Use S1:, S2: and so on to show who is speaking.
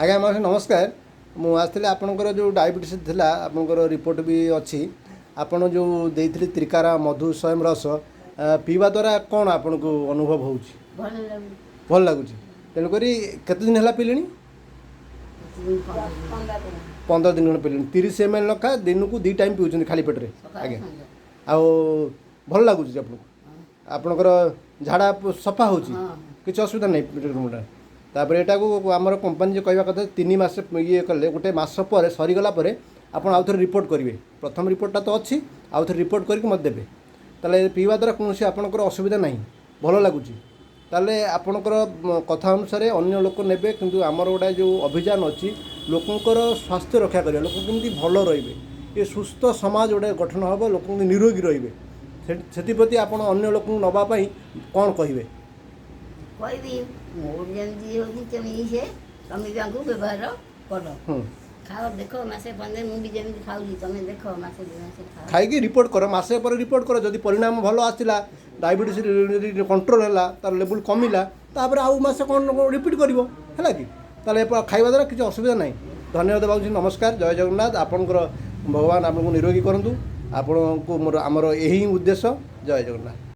S1: आज्ञा माउसी नमस्कार मु आसली आपणकर जो डायबिटीज थिला आपणकर रिपोर्ट भी अच्छी आपण जो देइथिले त्रिकारा मधु स्वयं रस पीवा द्वारा कौन आपन को अनुभव होउची भल लागुची तेणुकरी केते दिन हला पीलेनी 15 दिन पीलेनी 30 ml लखा दिन को 2 टाइम पीउछन खाली पेट रे आज्ञा आ भल लागुची आपणकर झाड़ा सफा होउची किछ असुविधा नहीं तापर एटा को आमर कंपनी जो कहवा कथा 3 मास ये कले गोटे मास पर सरीगला पर आपन आउ थे रिपोर्ट करेंगे प्रथम रिपोर्टा तो अच्छी आउ थे रिपोर्ट करके मत देवे ताले पीवा द्वारा कौन आपणकर असुविधा नहीं भल लगुच ताले आपणकर कथा अनुसार अन्य लोक नेबे किंतु आमर गोटे जो अभियान अच्छी लोकंकर स्वास्थ्य रक्षा करेंगे लोक केमती भल रहिबे ये सुस्थ समाज गोटे गठन हम लोक निरोगी रहिबे से आपण अन्य लोक नवाई कौन कहे
S2: कहबी मोर जमी होती से तुम व्यवहार कर खाओ देख मसे 15 मुझे जमी खाऊली तुम देख मसे
S1: खाई रिपोर्ट कर मसे पर रिपोर्ट कर जदि परिणाम भल आसला डायबिटीज कंट्रोल है तार लेवल कमिला तापर आउ मसे कौन रिपीट कर कि खाଇବା द्वारा किसी असुविधा नहीं धन्यवाद बाबूजी नमस्कार जय जगन्नाथ आपणकर भगवान आपको निरोगी करूँ आपन को आमर यही उद्देश्य जय जगन्नाथ।